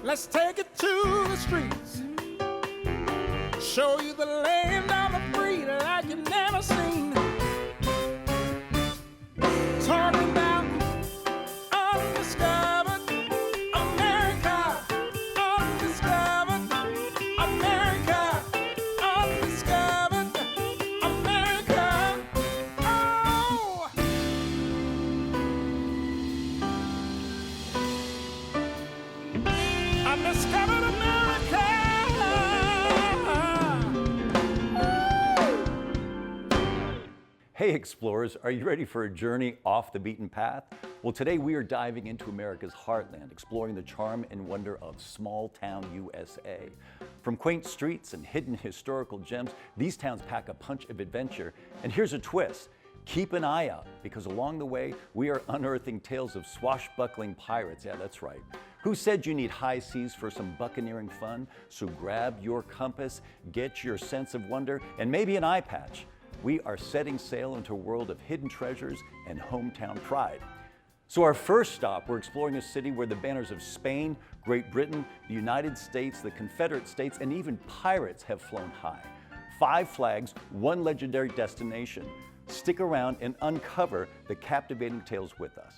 Let's take it to the streets. Show you the land of the free like you never seen. Talking about undiscovered America. Undiscovered America. Undiscovered America. Oh! Undiscovered America. Hey explorers, are you ready for a journey off the beaten path? Well, today we are diving into America's heartland, exploring the charm and wonder of small town USA. From quaint streets and hidden historical gems, these towns pack a punch of adventure. And here's a twist. Keep an eye out, because along the way, we are unearthing tales of swashbuckling pirates. Yeah, that's right. Who said you need high seas for some buccaneering fun? So grab your compass, get your sense of wonder, and maybe an eye patch. We are setting sail into a world of hidden treasures and hometown pride. So our first stop, we're exploring a city where the banners of Spain, Great Britain, the United States, the Confederate States, and even pirates have flown high. 5 flags, 1 legendary destination. Stick around and uncover the captivating tales with us.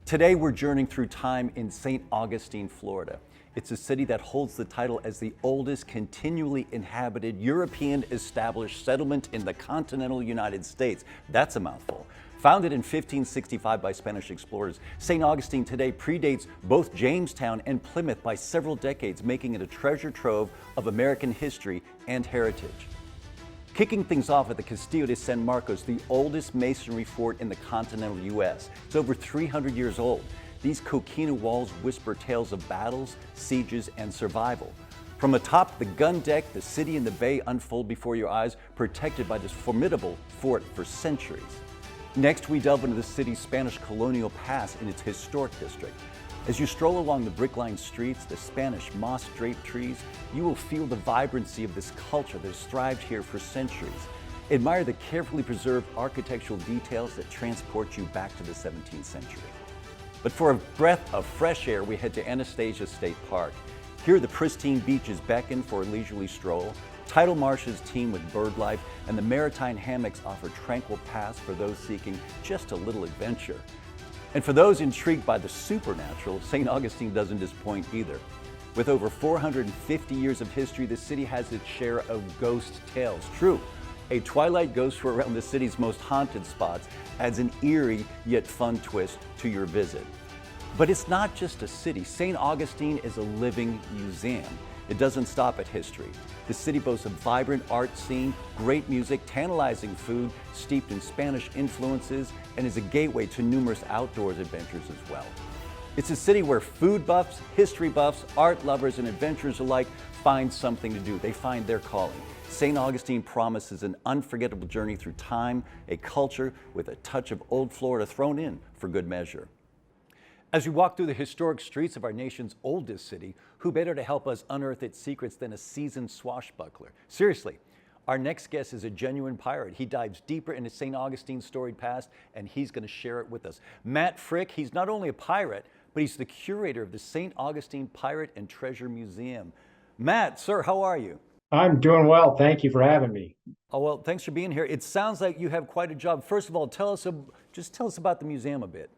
Today we're journeying through time in St. Augustine, Florida. It's a city that holds the title as the oldest continually inhabited European established settlement in the continental United States. That's a mouthful. Founded in 1565 by Spanish explorers, St. Augustine today predates both Jamestown and Plymouth by several decades, making it a treasure trove of American history and heritage. Kicking things off at the Castillo de San Marcos, the oldest masonry fort in the continental U.S. It's over 300 years old. These coquina walls whisper tales of battles, sieges, and survival. From atop the gun deck, the city and the bay unfold before your eyes, protected by this formidable fort for centuries. Next, we delve into the city's Spanish colonial past in its historic district. As you stroll along the brick-lined streets, the Spanish moss-draped trees, you will feel the vibrancy of this culture that has thrived here for centuries. Admire the carefully preserved architectural details that transport you back to the 17th century. But for a breath of fresh air, we head to Anastasia State Park. Here, the pristine beaches beckon for a leisurely stroll. Tidal marshes teem with bird life, and the maritime hammocks offer tranquil paths for those seeking just a little adventure. And for those intrigued by the supernatural, St. Augustine doesn't disappoint either. With over 450 years of history, the city has its share of ghost tales. True, a twilight ghost tour around the city's most haunted spots adds an eerie yet fun twist to your visit. But it's not just a city. St. Augustine is a living museum. It doesn't stop at history. The city boasts a vibrant art scene, great music, tantalizing food steeped in Spanish influences, and is a gateway to numerous outdoors adventures as well. It's a city where food buffs, history buffs, art lovers, and adventurers alike find something to do. They find their calling. St. Augustine promises an unforgettable journey through time, a culture with a touch of old Florida thrown in for good measure. As we walk through the historic streets of our nation's oldest city, who better to help us unearth its secrets than a seasoned swashbuckler? Seriously, our next guest is a genuine pirate. He dives deeper into St. Augustine's storied past, and he's going to share it with us. Matt Frick, he's not only a pirate, but he's the curator of the St. Augustine Pirate and Treasure Museum. Matt, sir, how are you? I'm doing well. Thank you for having me. Oh, well, thanks for being here. It sounds like you have quite a job. First of all, just tell us about the museum a bit.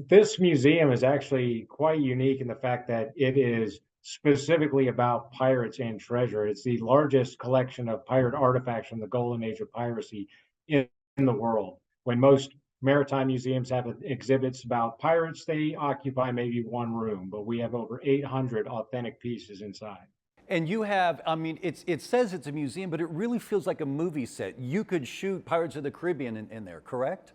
This museum is actually quite unique in the fact that it is specifically about pirates and treasure. It's the largest collection of pirate artifacts from the golden age of piracy in the world. When most maritime museums have exhibits about pirates, they occupy maybe one room, but we have over 800 authentic pieces inside. And you have, I mean, it says it's a museum, but it really feels like a movie set. You could shoot Pirates of the Caribbean in there, correct?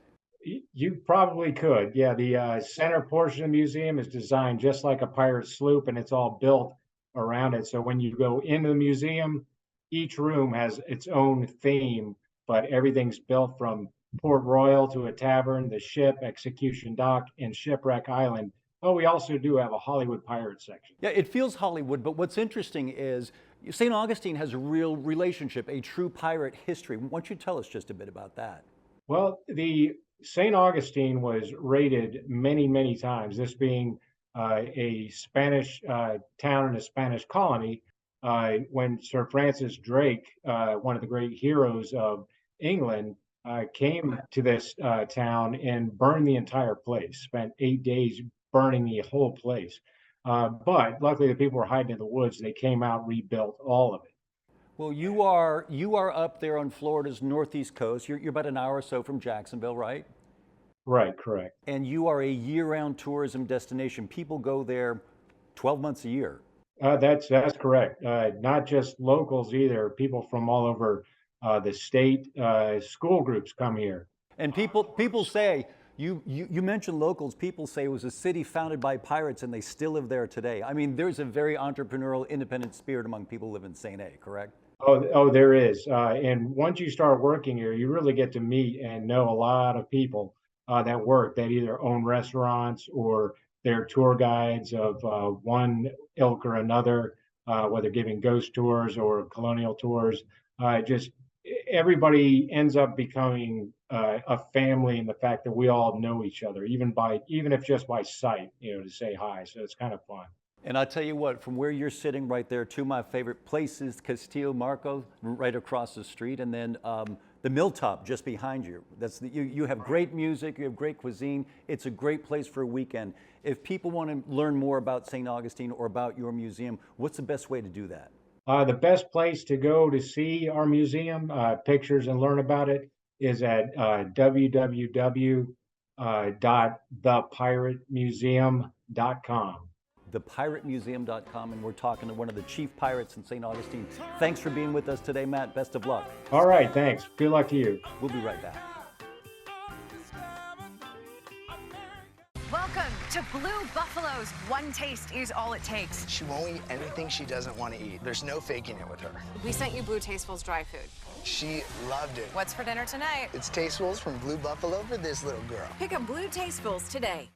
You probably could. Yeah, the center portion of the museum is designed just like a pirate sloop, and it's all built around it. So when you go into the museum, each room has its own theme, but everything's built from Port Royal to a tavern, the ship, Execution Dock, and Shipwreck Island. Oh, we also do have a Hollywood pirate section. Yeah, it feels Hollywood, but what's interesting is St. Augustine has a real relationship, a true pirate history. Why don't you tell us just a bit about that? Well, the St. Augustine was raided many, many times, this being a Spanish town in a Spanish colony when Sir Francis Drake, one of the great heroes of England, came to this town and burned the entire place, spent 8 days burning the whole place. But luckily, the people were hiding in the woods. They came out, rebuilt all of it. Well, you are up there on Florida's northeast coast. You're about an hour or so from Jacksonville, right? Right, correct. And you are a year-round tourism destination. People go there 12 months a year. That's correct. Not just locals either. People from all over the state. School groups come here. And people say, you mentioned locals, people say it was a city founded by pirates and they still live there today. I mean, there's a very entrepreneurial, independent spirit among people who live in St. A, correct? Oh, there is. And once you start working here, you really get to meet and know a lot of people that work that either own restaurants or they're tour guides of one ilk or another, whether giving ghost tours or colonial tours. Just everybody ends up becoming a family in the fact that we all know each other, even if just by sight, to say hi. So it's kind of fun. And I tell you what, from where you're sitting right there, two of my favorite places, Castillo Marco, right across the street, and then the Milltop just behind you. You have great music, you have great cuisine. It's a great place for a weekend. If people want to learn more about St. Augustine or about your museum, what's the best way to do that? The best place to go to see our museum, pictures and learn about it, is at www.thepiratemuseum.com. thepiratemuseum.com, and we're talking to one of the chief pirates in St. Augustine. Thanks for being with us today, Matt. Best of luck. All right, thanks. Good luck to you. We'll be right back. Welcome to Blue Buffalo's. One taste is all it takes. She won't eat anything she doesn't want to eat. There's no faking it with her. We sent you Blue Tastefuls dry food. She loved it. What's for dinner tonight? It's Tastefuls from Blue Buffalo for this little girl. Pick up Blue Tastefuls today.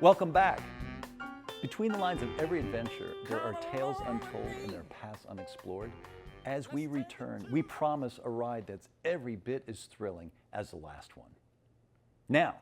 Welcome back. Between the lines of every adventure, there are tales untold and their paths unexplored. As we return, we promise a ride that's every bit as thrilling as the last one. Now,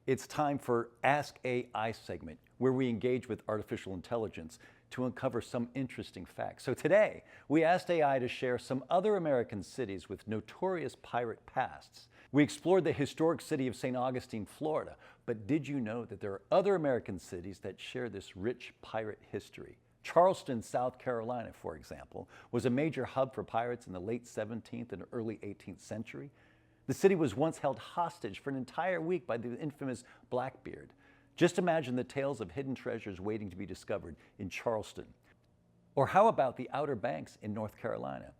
it's time for Ask AI segment, where we engage with artificial intelligence to uncover some interesting facts. So today, we asked AI to share some other American cities with notorious pirate pasts. We explored the historic city of St. Augustine, Florida, but did you know that there are other American cities that share this rich pirate history? Charleston, South Carolina, for example, was a major hub for pirates in the late 17th and early 18th century. The city was once held hostage for an entire week by the infamous Blackbeard. Just imagine the tales of hidden treasures waiting to be discovered in Charleston. Or how about the Outer Banks in North Carolina?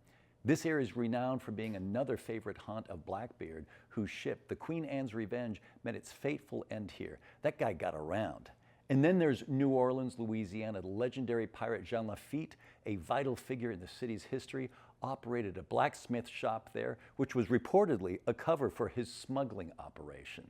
This area is renowned for being another favorite haunt of Blackbeard, whose ship, the Queen Anne's Revenge, met its fateful end here. That guy got around. And then there's New Orleans, Louisiana. The legendary pirate Jean Lafitte, a vital figure in the city's history, operated a blacksmith shop there, which was reportedly a cover for his smuggling operation.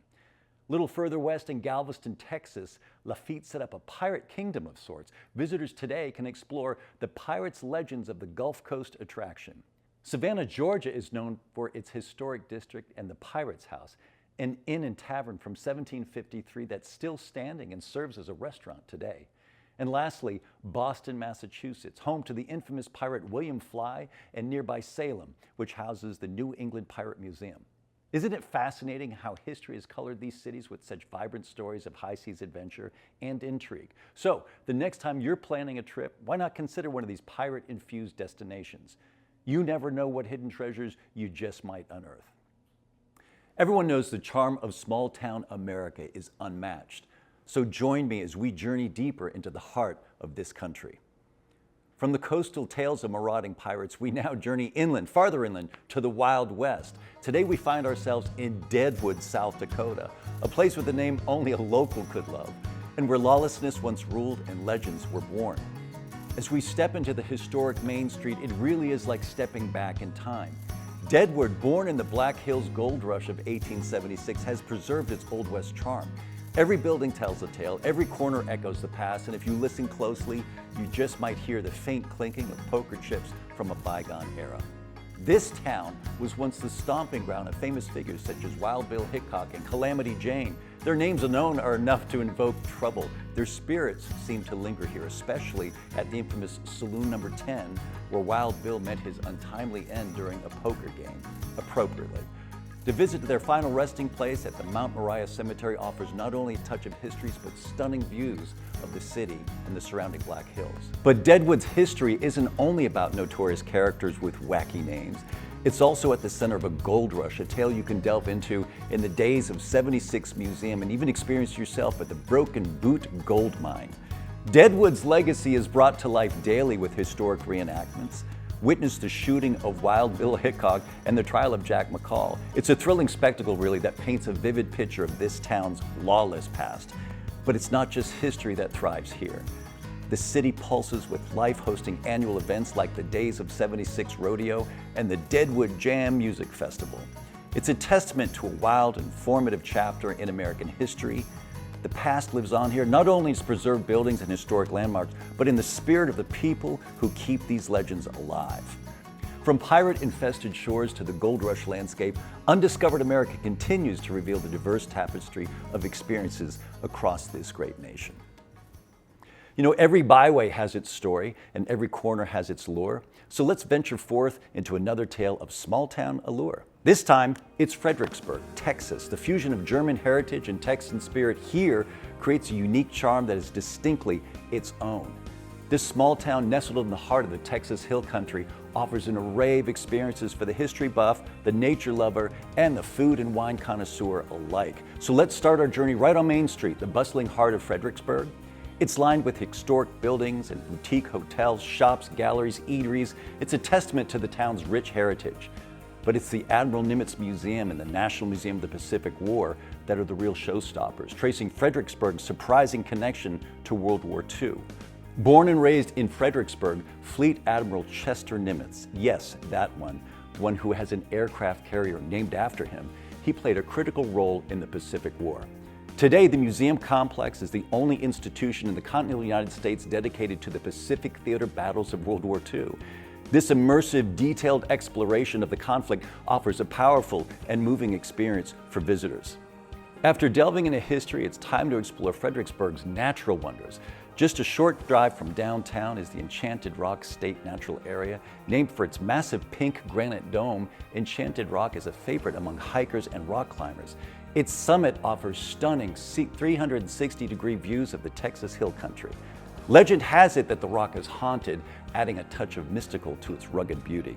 A little further west in Galveston, Texas, Lafitte set up a pirate kingdom of sorts. Visitors today can explore the pirates' legends of the Gulf Coast attraction. Savannah, Georgia is known for its historic district and the Pirates House, an inn and tavern from 1753 that's still standing and serves as a restaurant today. And lastly, Boston, Massachusetts, home to the infamous pirate William Fly, and nearby Salem, which houses the New England Pirate Museum. Isn't it fascinating how history has colored these cities with such vibrant stories of high seas adventure and intrigue? So, the next time you're planning a trip, why not consider one of these pirate-infused destinations? You never know what hidden treasures you just might unearth. Everyone knows the charm of small-town America is unmatched. So join me as we journey deeper into the heart of this country. From the coastal tales of marauding pirates, we now journey inland, farther inland, to the Wild West. Today we find ourselves in Deadwood, South Dakota, a place with a name only a local could love, and where lawlessness once ruled and legends were born. As we step into the historic Main Street, it really is like stepping back in time. Deadwood, born in the Black Hills Gold Rush of 1876, has preserved its Old West charm. Every building tells a tale, every corner echoes the past, and if you listen closely, you just might hear the faint clinking of poker chips from a bygone era. This town was once the stomping ground of famous figures such as Wild Bill Hickok and Calamity Jane. Their names alone are enough to invoke trouble. Their spirits seem to linger here, especially at the infamous Saloon Number 10, where Wild Bill met his untimely end during a poker game, appropriately. To visit their final resting place at the Mount Moriah Cemetery offers not only a touch of history, but stunning views of the city and the surrounding Black Hills. But Deadwood's history isn't only about notorious characters with wacky names. It's also at the center of a gold rush, a tale you can delve into in the days of 76 Museum and even experience yourself at the Broken Boot Gold Mine. Deadwood's legacy is brought to life daily with historic reenactments. Witness the shooting of Wild Bill Hickok and the trial of Jack McCall. It's a thrilling spectacle, really, that paints a vivid picture of this town's lawless past. But it's not just history that thrives here. The city pulses with life, hosting annual events like the Days of 76 Rodeo and the Deadwood Jam Music Festival. It's a testament to a wild and formative chapter in American history. The past lives on here, not only as preserved buildings and historic landmarks, but in the spirit of the people who keep these legends alive. From pirate-infested shores to the gold rush landscape, Undiscovered America continues to reveal the diverse tapestry of experiences across this great nation. You know, every byway has its story and every corner has its lure. So let's venture forth into another tale of small-town allure. This time, it's Fredericksburg, Texas. The fusion of German heritage and Texan spirit here creates a unique charm that is distinctly its own. This small town nestled in the heart of the Texas Hill Country offers an array of experiences for the history buff, the nature lover, and the food and wine connoisseur alike. So let's start our journey right on Main Street, the bustling heart of Fredericksburg. It's lined with historic buildings and boutique hotels, shops, galleries, eateries. It's a testament to the town's rich heritage. But it's the Admiral Nimitz Museum and the National Museum of the Pacific War that are the real showstoppers, tracing Fredericksburg's surprising connection to World War II. Born and raised in Fredericksburg, Fleet Admiral Chester Nimitz, yes, that one who has an aircraft carrier named after him, he played a critical role in the Pacific War. Today, the museum complex is the only institution in the continental United States dedicated to the Pacific theater battles of World War II. This immersive, detailed exploration of the conflict offers a powerful and moving experience for visitors. After delving into history, it's time to explore Fredericksburg's natural wonders. Just a short drive from downtown is the Enchanted Rock State Natural Area. Named for its massive pink granite dome, Enchanted Rock is a favorite among hikers and rock climbers. Its summit offers stunning 360-degree views of the Texas Hill Country. Legend has it that the rock is haunted, adding a touch of mystical to its rugged beauty.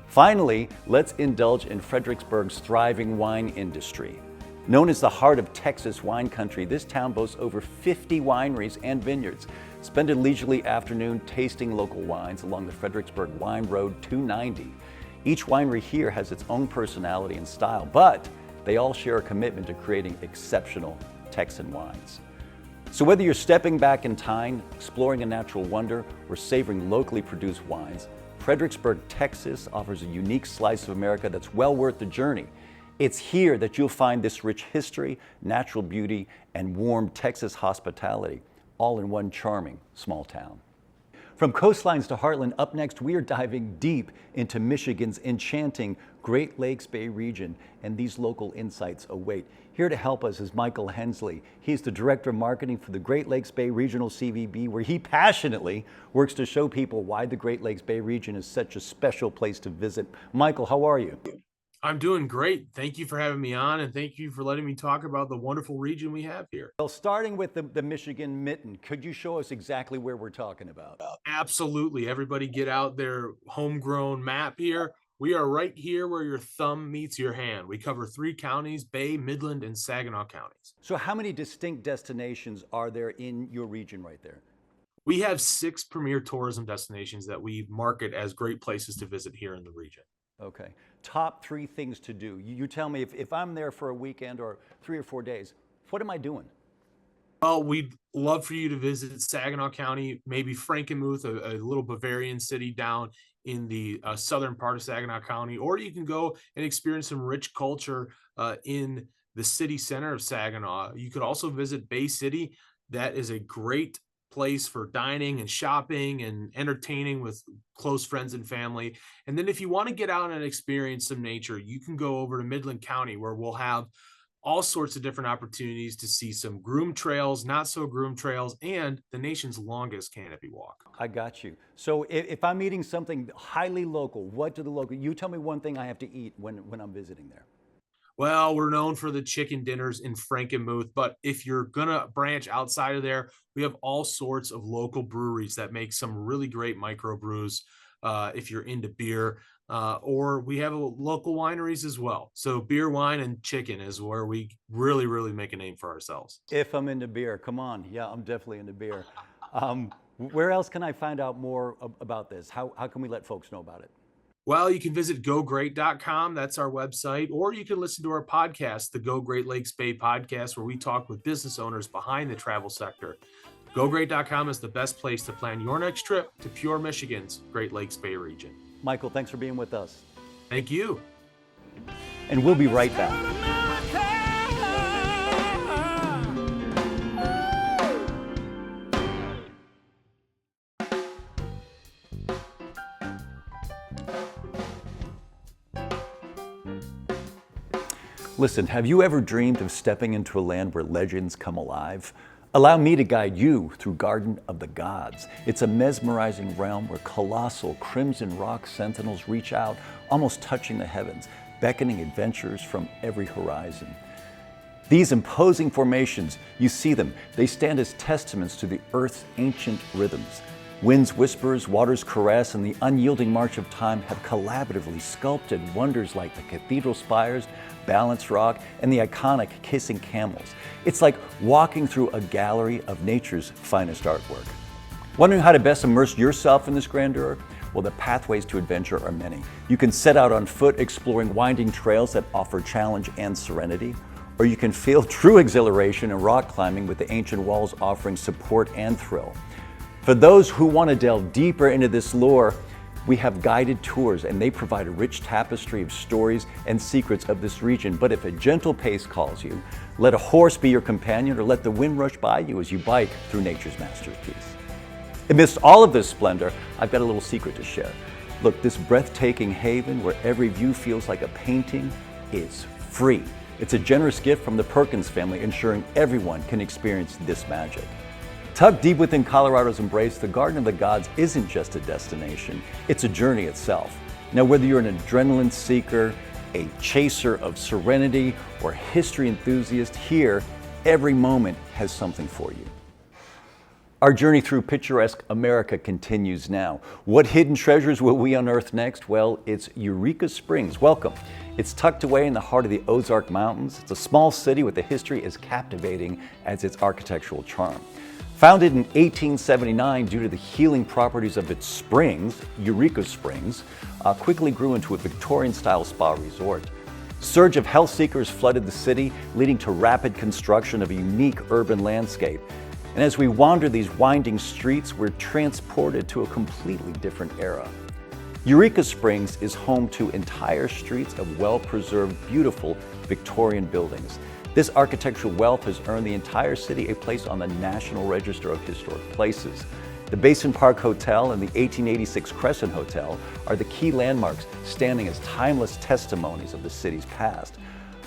Finally, let's indulge in Fredericksburg's thriving wine industry. Known as the heart of Texas wine country, this town boasts over 50 wineries and vineyards. Spend a leisurely afternoon tasting local wines along the Fredericksburg Wine Road 290. Each winery here has its own personality and style, but they all share a commitment to creating exceptional Texan wines. So whether you're stepping back in time, exploring a natural wonder, or savoring locally produced wines, Fredericksburg, Texas offers a unique slice of America that's well worth the journey. It's here that you'll find this rich history, natural beauty, and warm Texas hospitality, all in one charming small town. From coastlines to heartland, up next we are diving deep into Michigan's enchanting Great Lakes Bay region, and these local insights await. Here to help us is Michael Hensley. He's the Director of Marketing for the Great Lakes Bay Regional CVB, where he passionately works to show people why the Great Lakes Bay region is such a special place to visit. Michael, how are you? I'm doing great. Thank you for having me on, and thank you for letting me talk about the wonderful region we have here. Well, starting with the Michigan mitten, could you show us exactly where we're talking about? Absolutely. Everybody get out their homegrown map here. We are right here where your thumb meets your hand. We cover 3 counties, Bay, Midland, and Saginaw counties. So how many distinct destinations are there in your region right there? We have 6 premier tourism destinations that we market as great places to visit here in the region. Okay. Top 3 things to do. You tell me if I'm there for a weekend or 3 or 4 days, what am I doing? Well, we'd love for you to visit Saginaw County, maybe Frankenmuth, a little Bavarian city down in the southern part of Saginaw County, or you can go and experience some rich culture in the city center of Saginaw. You could also visit Bay City. That is a great place for dining and shopping and entertaining with close friends and family. And then if you want to get out and experience some nature, you can go over to Midland County, where we'll have all sorts of different opportunities to see some groomed trails, not so groomed trails, and the nation's longest canopy walk. I got you. So if I'm eating something highly local, what do the local, you tell me one thing I have to eat when I'm visiting there. Well, we're known for the chicken dinners in Frankenmuth, but if you're gonna branch outside of there, we have all sorts of local breweries that make some really great microbrews. If you're into beer, or we have local wineries as well. So beer, wine, and chicken is where we really, really make a name for ourselves. If I'm into beer, come on. Yeah, I'm definitely into beer. Where else can I find out more about this? How can we let folks know about it? Well, you can visit gogreat.com. That's our website. Or you can listen to our podcast, the Go Great Lakes Bay podcast, where we talk with business owners behind the travel sector. GoGreat.com is the best place to plan your next trip to Pure Michigan's Great Lakes Bay region. Michael, thanks for being with us. Thank you. And we'll be right back. Listen, have you ever dreamed of stepping into a land where legends come alive? Allow me to guide you through Garden of the Gods. It's a mesmerizing realm where colossal crimson rock sentinels reach out, almost touching the heavens, beckoning adventurers from every horizon. These imposing formations, you see them, they stand as testaments to the earth's ancient rhythms. Wind's whispers, water's caress, and the unyielding march of time have collaboratively sculpted wonders like the cathedral spires, Balance Rock, and the iconic Kissing Camels. It's like walking through a gallery of nature's finest artwork. Wondering how to best immerse yourself in this grandeur? Well, the pathways to adventure are many. You can set out on foot exploring winding trails that offer challenge and serenity, or you can feel true exhilaration in rock climbing with the ancient walls offering support and thrill. For those who want to delve deeper into this lore, we have guided tours, and they provide a rich tapestry of stories and secrets of this region. But if a gentle pace calls you, let a horse be your companion, or let the wind rush by you as you bike through nature's masterpiece. Amidst all of this splendor, I've got a little secret to share. Look, this breathtaking haven where every view feels like a painting is free. It's a generous gift from the Perkins family, ensuring everyone can experience this magic. Tucked deep within Colorado's embrace, the Garden of the Gods isn't just a destination, it's a journey itself. Now, whether you're an adrenaline seeker, a chaser of serenity, or history enthusiast, here, every moment has something for you. Our journey through picturesque America continues now. What hidden treasures will we unearth next? Well, it's Eureka Springs. Welcome. It's tucked away in the heart of the Ozark Mountains. It's a small city with a history as captivating as its architectural charm. Founded in 1879 due to the healing properties of its springs, Eureka Springs quickly grew into a Victorian-style spa resort. Surge of health seekers flooded the city, leading to rapid construction of a unique urban landscape. And as we wander these winding streets, we're transported to a completely different era. Eureka Springs is home to entire streets of well-preserved, beautiful Victorian buildings. This architectural wealth has earned the entire city a place on the National Register of Historic Places. The Basin Park Hotel and the 1886 Crescent Hotel are the key landmarks, standing as timeless testimonies of the city's past.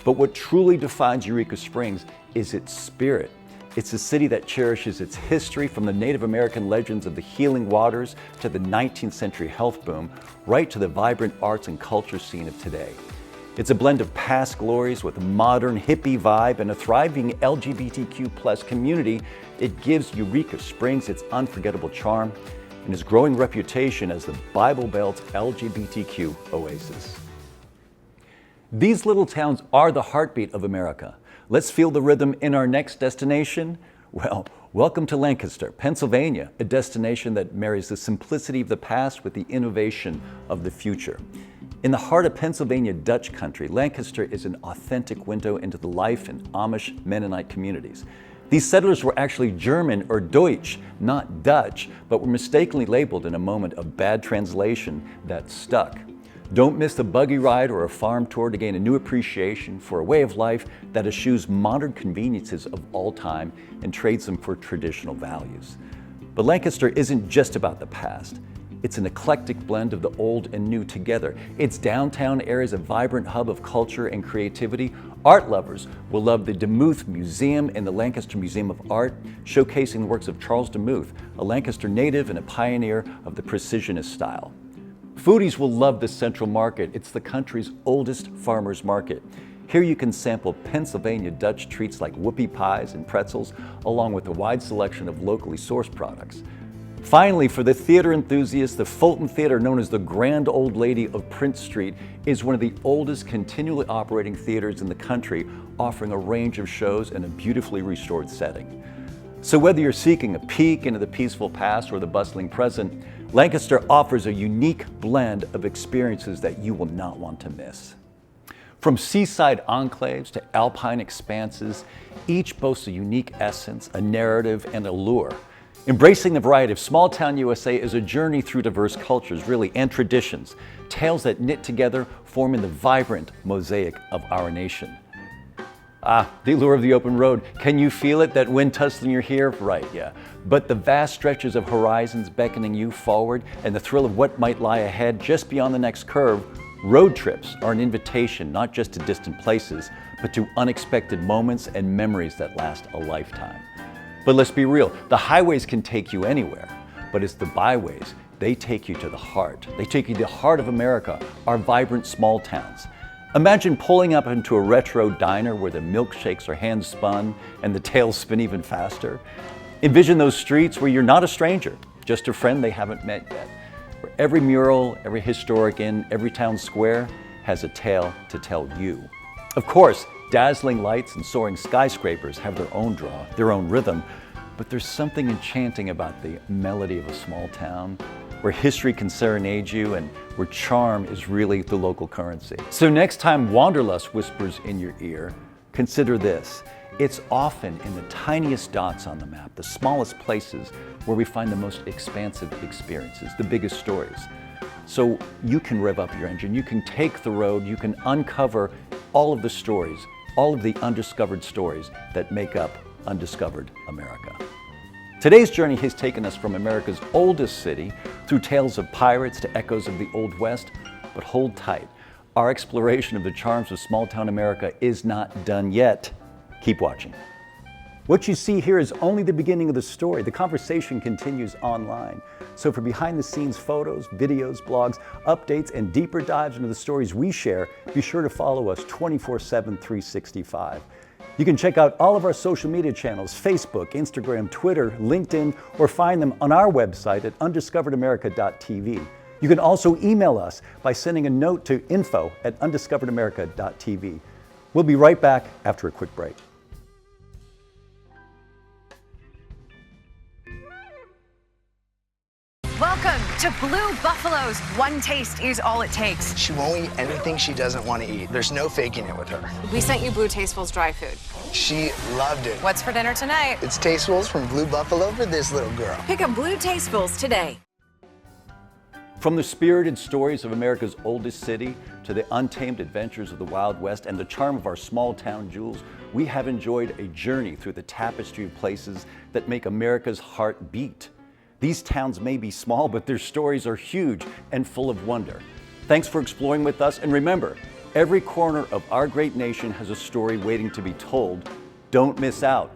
But what truly defines Eureka Springs is its spirit. It's a city that cherishes its history, from the Native American legends of the healing waters to the 19th century health boom, right to the vibrant arts and culture scene of today. It's a blend of past glories with a modern hippie vibe and a thriving LGBTQ+ community. It gives Eureka Springs its unforgettable charm and its growing reputation as the Bible Belt's LGBTQ oasis. These little towns are the heartbeat of America. Let's feel the rhythm in our next destination. Well, welcome to Lancaster, Pennsylvania, a destination that marries the simplicity of the past with the innovation of the future. In the heart of Pennsylvania Dutch country, Lancaster is an authentic window into the life in Amish Mennonite communities. These settlers were actually German or Deutsch, not Dutch, but were mistakenly labeled in a moment of bad translation that stuck. Don't miss a buggy ride or a farm tour to gain a new appreciation for a way of life that eschews modern conveniences of all time and trades them for traditional values. But Lancaster isn't just about the past. It's an eclectic blend of the old and new together. Its downtown area is a vibrant hub of culture and creativity. Art lovers will love the Demuth Museum and the Lancaster Museum of Art, showcasing the works of Charles Demuth, a Lancaster native and a pioneer of the precisionist style. Foodies will love the Central Market. It's the country's oldest farmers market. Here you can sample Pennsylvania Dutch treats like whoopie pies and pretzels, along with a wide selection of locally sourced products. Finally, for the theater enthusiasts, the Fulton Theater, known as the Grand Old Lady of Prince Street, is one of the oldest continually operating theaters in the country, offering a range of shows in a beautifully restored setting. So whether you're seeking a peek into the peaceful past or the bustling present, Lancaster offers a unique blend of experiences that you will not want to miss. From seaside enclaves to alpine expanses, each boasts a unique essence, a narrative, and a lure. Embracing the variety of small-town USA is a journey through diverse cultures, really, and traditions, tales that knit together, forming the vibrant mosaic of our nation. The allure of the open road. Can you feel it, that wind tussling your hair? Right, yeah. But the vast stretches of horizons beckoning you forward and the thrill of what might lie ahead just beyond the next curve, road trips are an invitation not just to distant places, but to unexpected moments and memories that last a lifetime. But let's be real, the highways can take you anywhere, but it's the byways, they take you to the heart. They take you to the heart of America, our vibrant small towns. Imagine pulling up into a retro diner where the milkshakes are hand spun and the tails spin even faster. Envision those streets where you're not a stranger, just a friend they haven't met yet. Where every mural, every historic inn, every town square has a tale to tell you. Of course, dazzling lights and soaring skyscrapers have their own draw, their own rhythm, but there's something enchanting about the melody of a small town where history can serenade you and where charm is really the local currency. So next time wanderlust whispers in your ear, consider this. It's often in the tiniest dots on the map, the smallest places, where we find the most expansive experiences, the biggest stories. So you can rev up your engine, you can take the road, you can uncover all of the stories, all of the undiscovered stories that make up undiscovered America. Today's journey has taken us from America's oldest city through tales of pirates to echoes of the Old West, but hold tight. Our exploration of the charms of small-town America is not done yet. Keep watching. What you see here is only the beginning of the story. The conversation continues online. So for behind-the-scenes photos, videos, blogs, updates, and deeper dives into the stories we share, be sure to follow us 24/7, 365. You can check out all of our social media channels, Facebook, Instagram, Twitter, LinkedIn, or find them on our website at undiscoveredamerica.tv. You can also email us by sending a note to info@undiscoveredamerica.tv. We'll be right back after a quick break. Welcome to Blue Buffalo's One Taste is All It Takes. She won't eat anything she doesn't want to eat. There's no faking it with her. We sent you Blue Tastefuls dry food. She loved it. What's for dinner tonight? It's Tastefuls from Blue Buffalo for this little girl. Pick up Blue Tastefuls today. From the spirited stories of America's oldest city to the untamed adventures of the Wild West and the charm of our small town jewels, we have enjoyed a journey through the tapestry of places that make America's heart beat. These towns may be small, but their stories are huge and full of wonder. Thanks for exploring with us, and remember, every corner of our great nation has a story waiting to be told. Don't miss out.